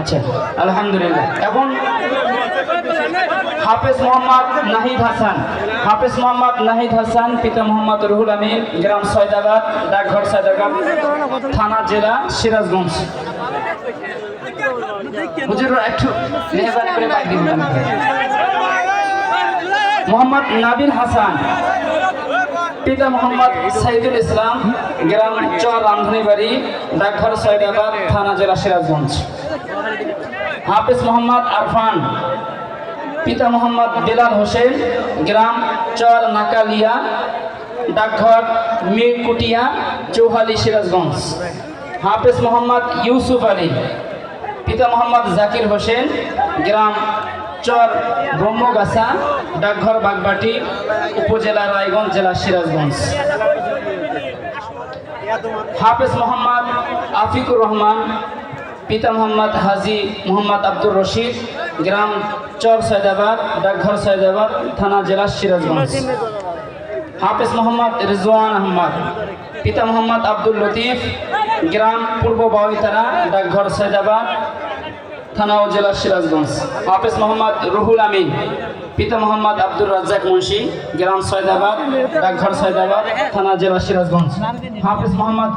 আচ্ছা, আলহামদুলিল্লাহ। এখন হাফেজ মোহাম্মদ নাহিদ হাসান। হাফেজ মোহাম্মদ নাহিদ হাসান, পিতা মোহাম্মদ রুহুল আমিন, গ্রাম সয়দাবাদ, ডাকঘর সয়দাবাদ, থানা জেলা সিরাজগঞ্জ। হুজুর একটু মেহরবানি করে বাইক দিন। মোহাম্মদ নাবিল হাসান, পিতা মোহাম্মদ সাইদুল ইসলাম, গ্রাম চর রামধনীবাড়ি, ডাকঘর সয়দাবাদ, থানা জেলা সিরাজগঞ্জ। হাফেজ মোহাম্মদ আরফান, পিতা মোহাম্মদ বিলাল হোসেন, গ্রাম চর নাকালিয়া, ডাকঘর মিরকুটিয়া, চৌহালি, সিরাজগঞ্জ। হাফেজ মোহাম্মদ ইউসুফ আলী, পিতা মোহাম্মদ জাকির হোসেন, গ্রাম চর ব্রহ্মগাছা, ডাকঘর বাগবাটি, উপজেলা রায়গঞ্জ, জেলা সিরাজগঞ্জ। হাফেজ মোহাম্মদ আফিকুর রহমান, পিতা মোহাম্মদ হাজি মোহাম্মদ আব্দুর রশিদ, গ্রাম চর সয়দাবাদ, ডাকঘর সয়দাবাদ, থানা জেলা সিরাজগঞ্জ। হাফেজ মোহাম্মদ রিজওয়ান আহমদ, পিতা মোহাম্মদ আব্দুল লতিফ, গ্রাম পূর্ব বাউইতারা, ডাকঘর সয়দাবাদ, থানা ও জেলা সিরাজগঞ্জ। হাফেজ মোহাম্মদ রুহুল আমিন, পিতা মোহাম্মদ আব্দুর রাজ্জাক মুন্সি, গ্রাম সয়দাবাদ, ডাকঘর সয়দাবাদ, থানা জেলা সিরাজগঞ্জ। হাফেজ মোহাম্মদ